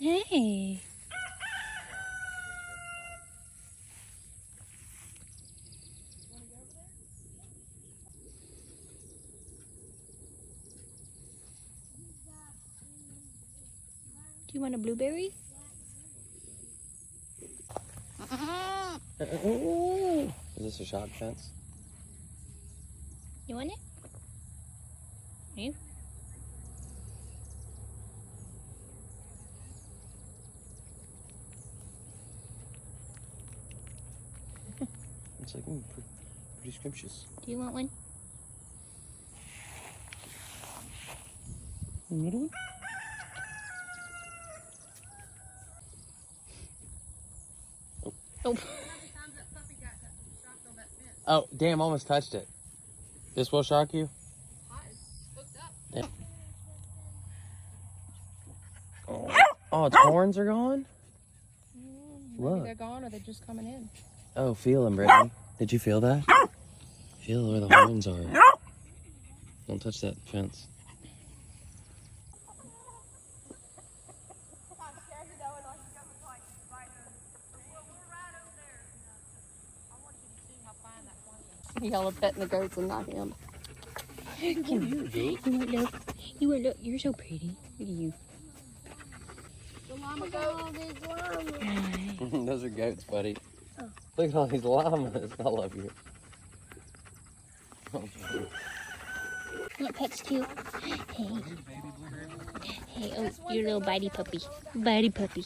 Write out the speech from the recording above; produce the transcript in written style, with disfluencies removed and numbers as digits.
Hey. Do you want a blueberry? Is this a shock fence? You want it? You? It's like pretty scrumptious. Do you want one? Another one? Oh. Oh, damn, almost touched it. This will shock you? Damn. Oh, its horns are gone? Maybe Look. they're gone or they're just coming in. Oh, feel them, Brittany. Did you feel that? Feel where the horns are. Don't touch that fence. Y'all are petting the goats and not him. Come here. You want look? You want look? You're so pretty. Look at you. The llama goat. Those are goats, buddy. Oh. Look at all these llamas. I love you. You want pets too? Hey. Hey, oh, your little bitey puppy. Bitey puppy.